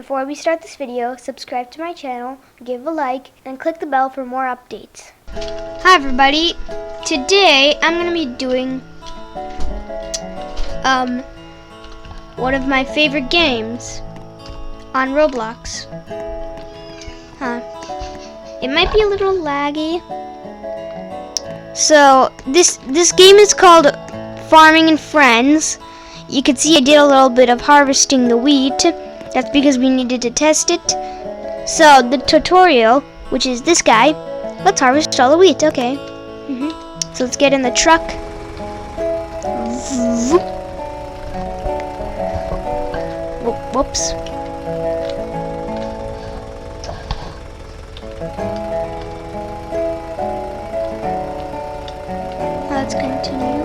Before we start this video, subscribe to my channel, give a like, and click the bell for more updates. Hi everybody, today I'm going to be doing one of my favorite games on Roblox. It might be a little laggy. So this game is called Farming and Friends. You can see I did a little bit of harvesting the wheat. That's because we needed to test it. So the tutorial, which is this guy, let's harvest all the wheat. Okay. So let's get in the truck. Whoops. Let's continue.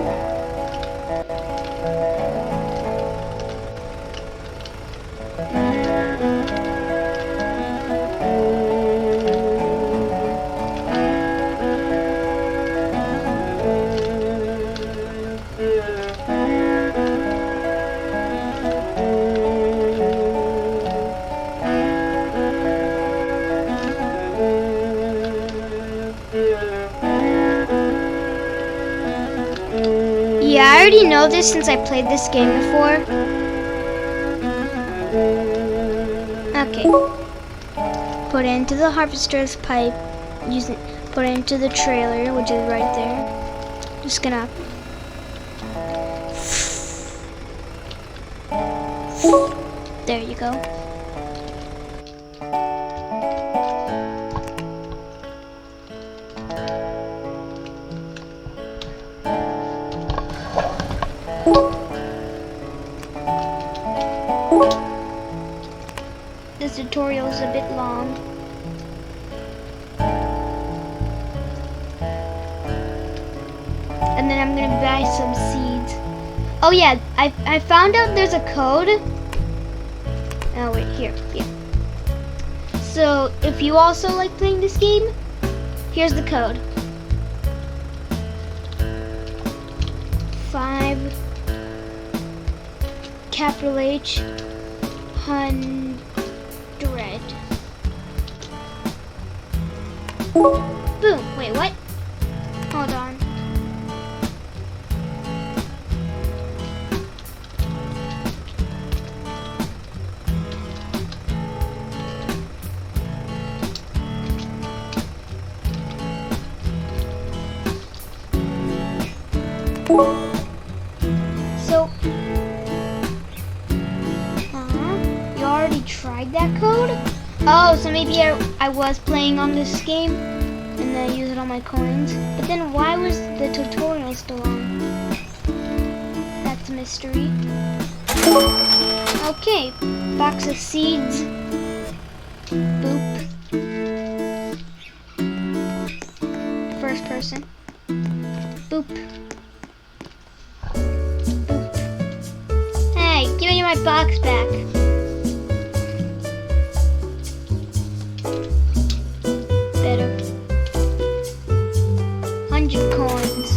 Yeah, I already know this since I played this game before. Okay. Put it into the harvester's pipe. Put it into the trailer, which is right there. Just gonna. There you go. This tutorial is a bit long. And then I'm gonna buy some seeds. Oh yeah, I found out there's a code. Oh wait, here, yeah. So if you also like playing this game, here's the code. 5 capital H 100. Boom. Wait, what? Hold on. So, you already tried that code? Oh, so maybe I was playing on this game and then I used all my coins. But then why was the tutorial still on? That's a mystery. Okay, box of seeds. Boop. First person. Boop. Hey, give me my box back. Better. 100 coins.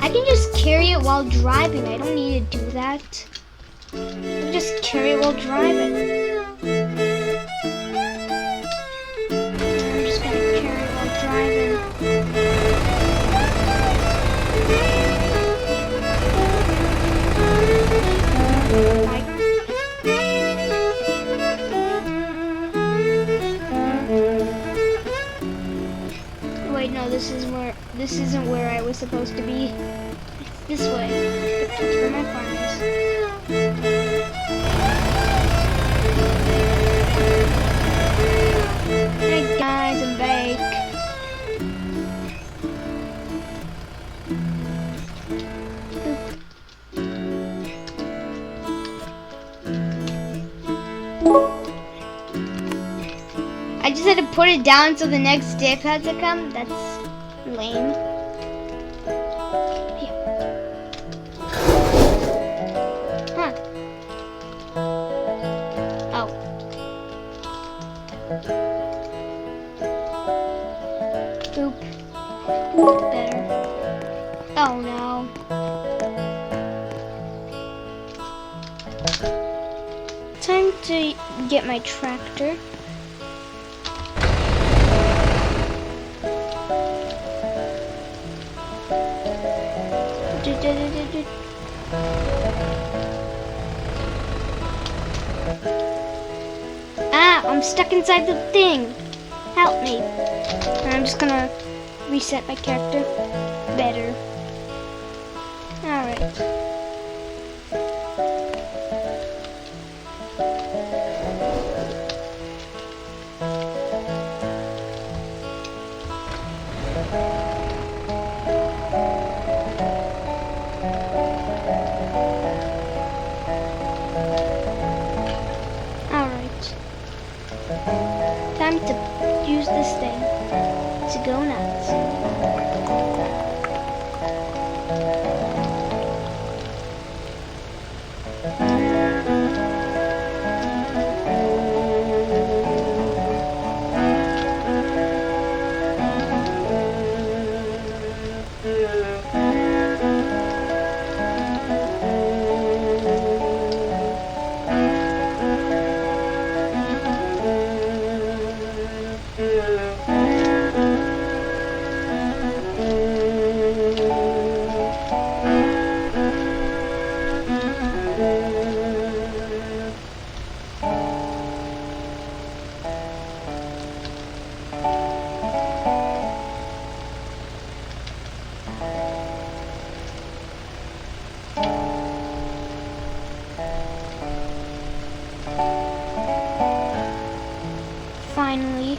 I can just carry it while driving. I don't need to do that. I can just carry it while driving. I'm just gonna carry it while driving. Wait, no, this isn't where I was supposed to be. It's this way. That's where my farm is. Hey guys, I'm back. I just had to put it down so the next dip had to come. That's lame. Here. Huh. Oh. Boop. Better. Oh no. to get my tractor. Ah, I'm stuck inside the thing. Help me. And I'm just gonna reset my character. Better. Alright. Time to use this thing to go nuts. Finally.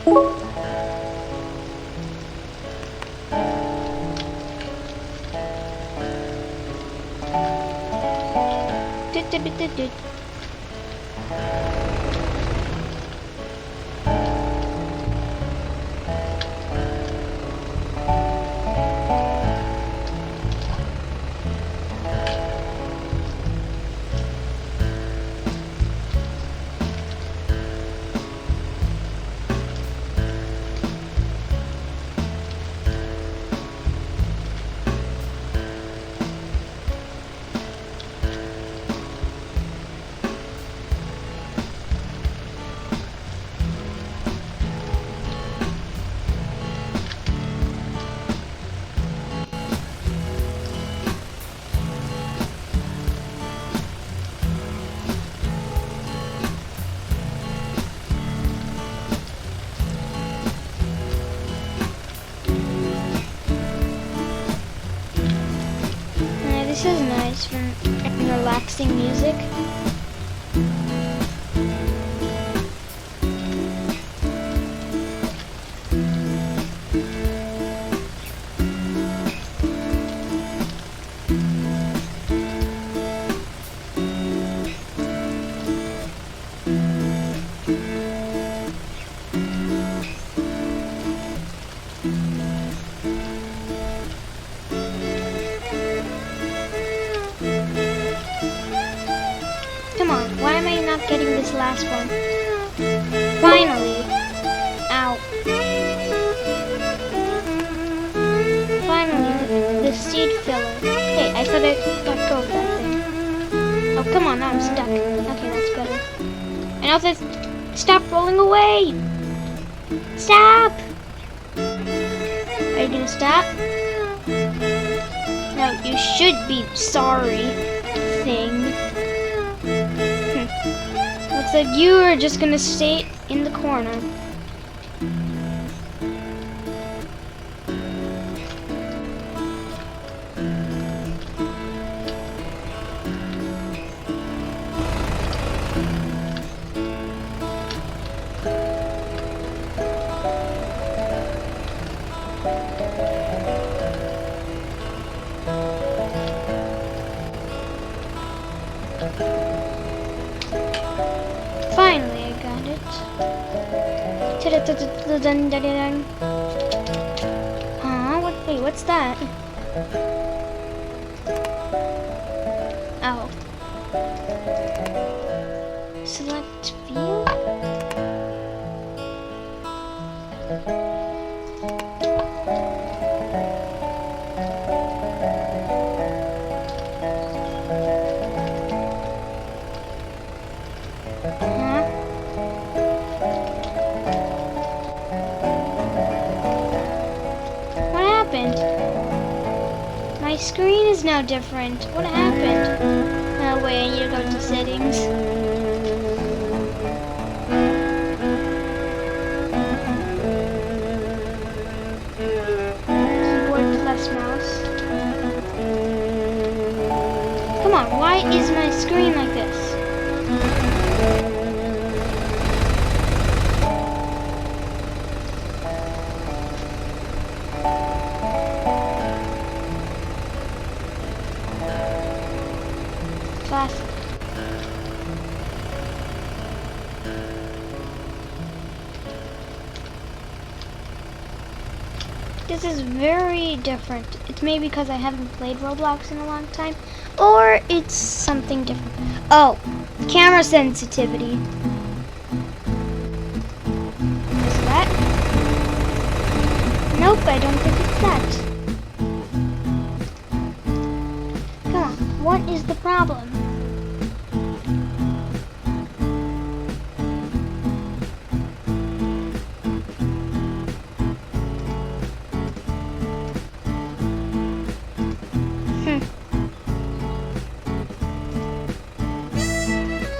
This is nice for relaxing music. Come on, why am I not getting this last one? Finally! Ow. Finally, the seed filler. Hey, I thought I let go of that thing. Oh, come on, now I'm stuck. Okay, that's better. And also, stop rolling away! Stop! Are you gonna stop? No, you should be sorry, thing. Looks like you are just gonna stay in the corner. Finally, I got it. Wait, what's that? Oh. Select field? Huh? happened? My screen is now different. What happened? Oh wait, I need to go to settings. Keyboard plus mouse. Come on, why is my screen like this? Classic. This is very different. It's maybe because I haven't played Roblox in a long time, or it's something different. Oh, camera sensitivity. Is that? Nope, I don't think it's that. Come on, what is the problem?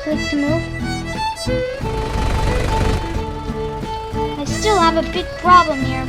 Click to move. I still have a big problem here.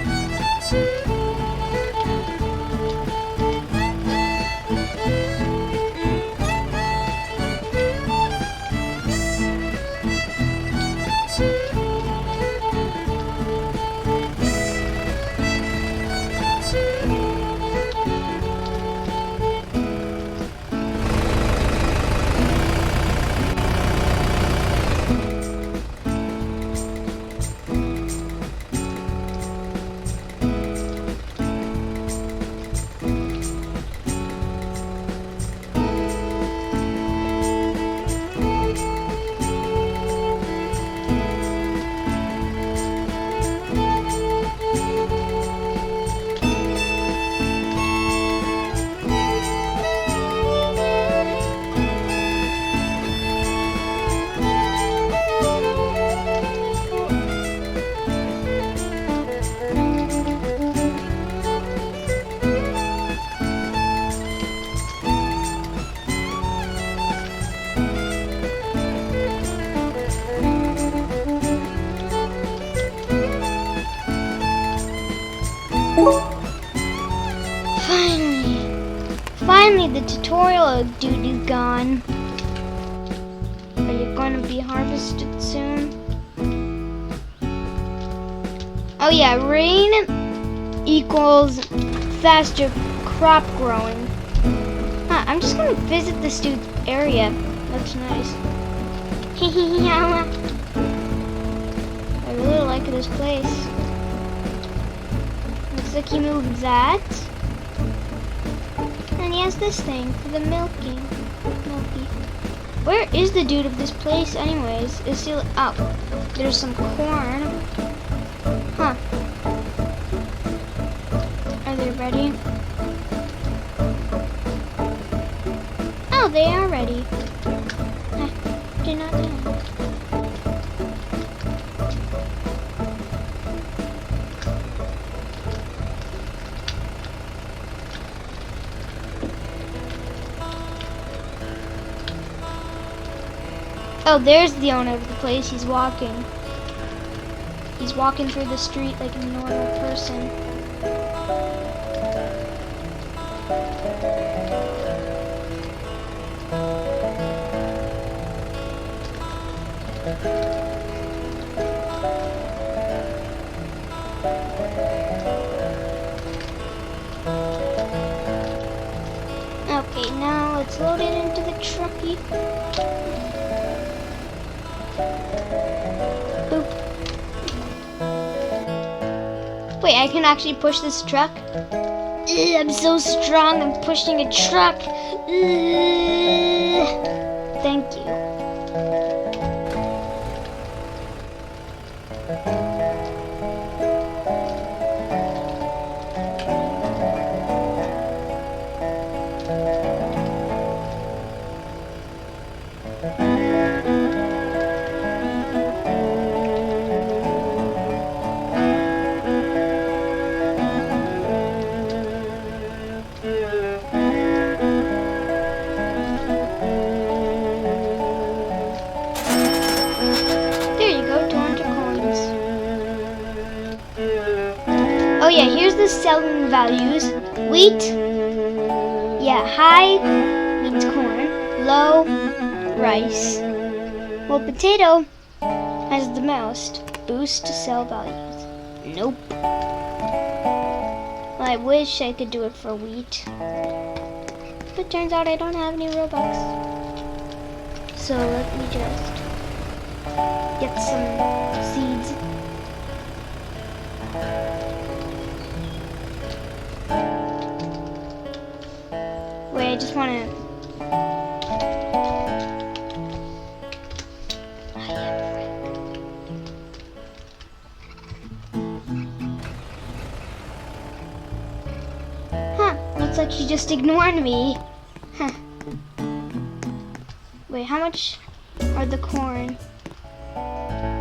Finally, the tutorial dude is gone. Are you going to be harvested soon? Oh yeah, rain equals faster crop growing. Huh, I'm just going to visit this dude's area. Looks nice. I really like this place. Looks like he moved that. And he has this thing for the milking. Where is the dude of this place anyways? Is he, oh, there's some corn. Huh. Are they ready? Oh, they are ready. I did not know. Oh, there's the owner of the place. He's walking. He's walking through the street like a normal person. Okay, now let's load it into the trucky. Boop. Wait, I can actually push this truck? Ugh, I'm so strong, I'm pushing a truck. Ugh. Thank you. values. Wheat, yeah, high means corn, low, rice. Well, potato has the most. Boost sell values. Nope. Well, I wish I could do it for wheat. But turns out I don't have any Robux. So let me just get some seeds. Wait, I just want to... Looks like she just ignored me. Huh. Wait, how much are the corn?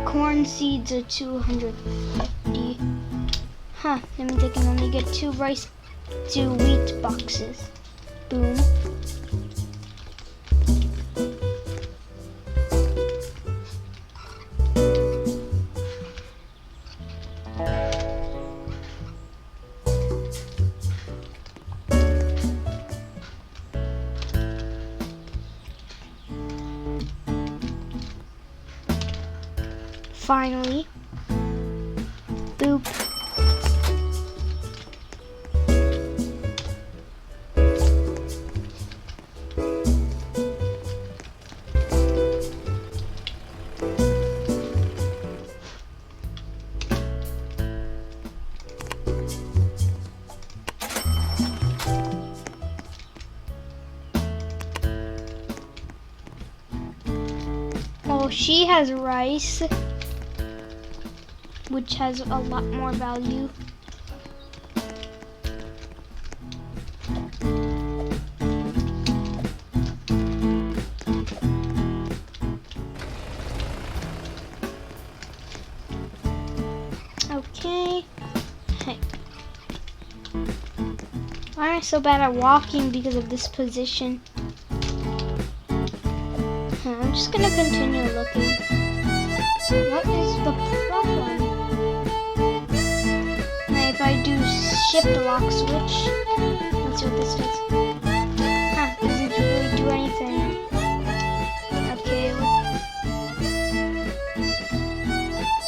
Corn seeds are 250. Huh, that means I can only get 2 wheat boxes. Boom. Finally. Boop. Oh, she has rice, which has a lot more value. Okay. Hey. Why am I so bad at walking because of this position? I'm just gonna continue looking. What is the problem? Now if I do shift lock switch, let's see what this does. Huh, doesn't really do anything. Okay.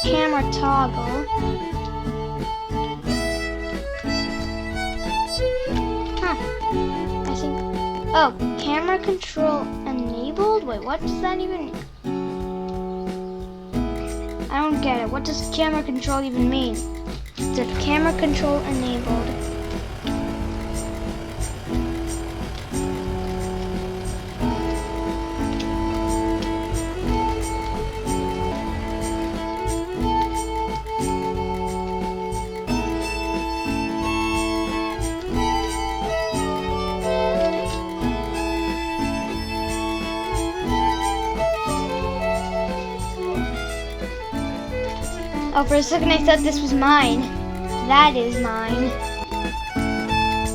Camera toggle. Huh. I think, oh, camera control enabled? Wait, what does that even mean? I don't get it. What does camera control even mean? It said camera control enabled. Oh, for a second I thought this was mine. That is mine.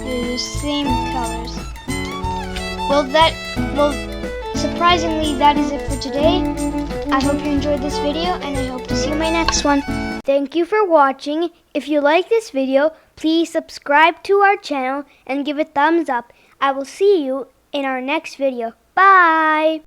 They're the same colors. Well, surprisingly, that is it for today. I hope you enjoyed this video, and I hope to see you in my next one. Thank you for watching. If you like this video, please subscribe to our channel and give a thumbs up. I will see you in our next video. Bye!